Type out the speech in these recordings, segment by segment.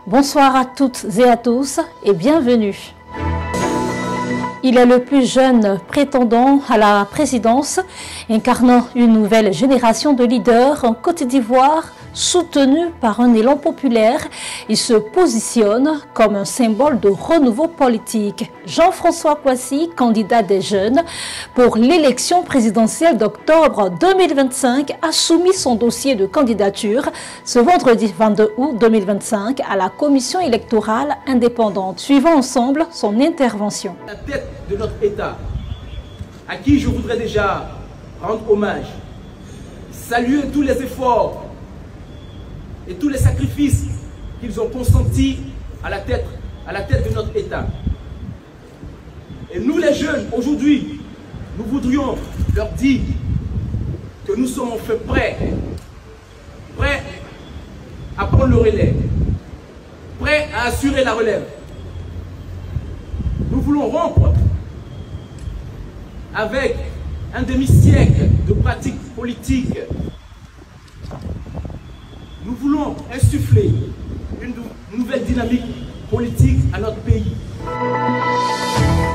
Bonsoir à toutes et à tous et bienvenue. Il est le plus jeune prétendant à la présidence, incarnant une nouvelle génération de leaders en Côte d'Ivoire, soutenu par un élan populaire. Il se positionne comme un symbole de renouveau politique. Jean-François Kouassi, candidat des jeunes pour l'élection présidentielle d'octobre 2025, a soumis son dossier de candidature ce vendredi 22 août 2025 à la commission électorale indépendante. Suivons ensemble son intervention. La tête de notre État, à qui je voudrais déjà rendre hommage, saluer tous les efforts et tous les sacrifices qu'ils ont consentis à la tête de notre État. Et nous les jeunes, aujourd'hui, nous voudrions leur dire que nous sommes prêts à prendre le relais, prêts à assurer la relève. Nous voulons rompre avec un demi-siècle de pratiques politiques. Nous voulons insuffler une nouvelle dynamique politique à notre pays.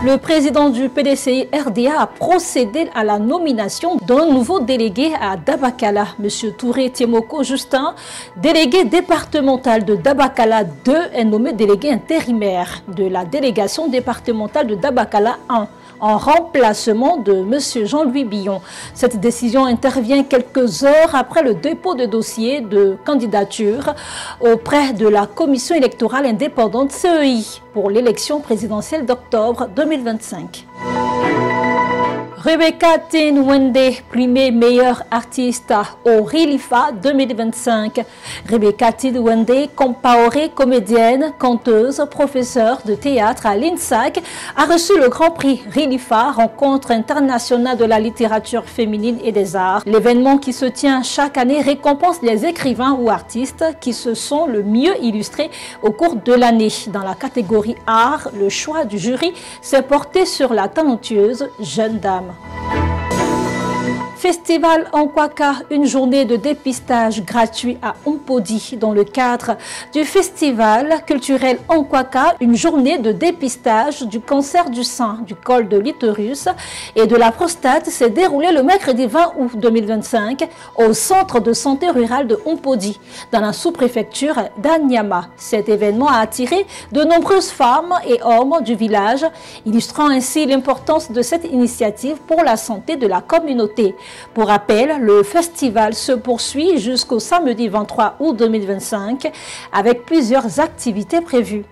Le président du PDCI RDA a procédé à la nomination d'un nouveau délégué à Dabakala. M. Touré Tiemoko Justin, délégué départemental de Dabakala 2, est nommé délégué intérimaire de la délégation départementale de Dabakala 1. En remplacement de M. Jean-Louis Billon. Cette décision intervient quelques heures après le dépôt de dossier de candidature auprès de la commission électorale indépendante CEI pour l'élection présidentielle d'octobre 2025. Rebecca Tin-Wende, primée meilleure artiste au Rilifa 2025. Rebecca Tin-Wende, Compaoré, comédienne, conteuse, professeure de théâtre à l'INSAC, a reçu le Grand Prix Rilifa, rencontre internationale de la littérature féminine et des arts. L'événement qui se tient chaque année récompense les écrivains ou artistes qui se sont le mieux illustrés au cours de l'année. Dans la catégorie art, le choix du jury s'est porté sur la talentueuse jeune dame. Festival Nkwaka, une journée de dépistage gratuit à Mpodi. Dans le cadre du festival culturel Nkwaka, une journée de dépistage du cancer du sein, du col de l'utérus et de la prostate s'est déroulée le mercredi 20 août 2025 au centre de santé rural de Mpodi, dans la sous-préfecture d'Anyama. Cet événement a attiré de nombreuses femmes et hommes du village, illustrant ainsi l'importance de cette initiative pour la santé de la communauté. Pour rappel, le festival se poursuit jusqu'au samedi 23 août 2025 avec plusieurs activités prévues.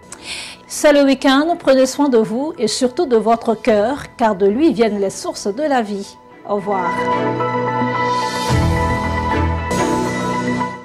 C'est le week-end, prenez soin de vous et surtout de votre cœur, car de lui viennent les sources de la vie. Au revoir.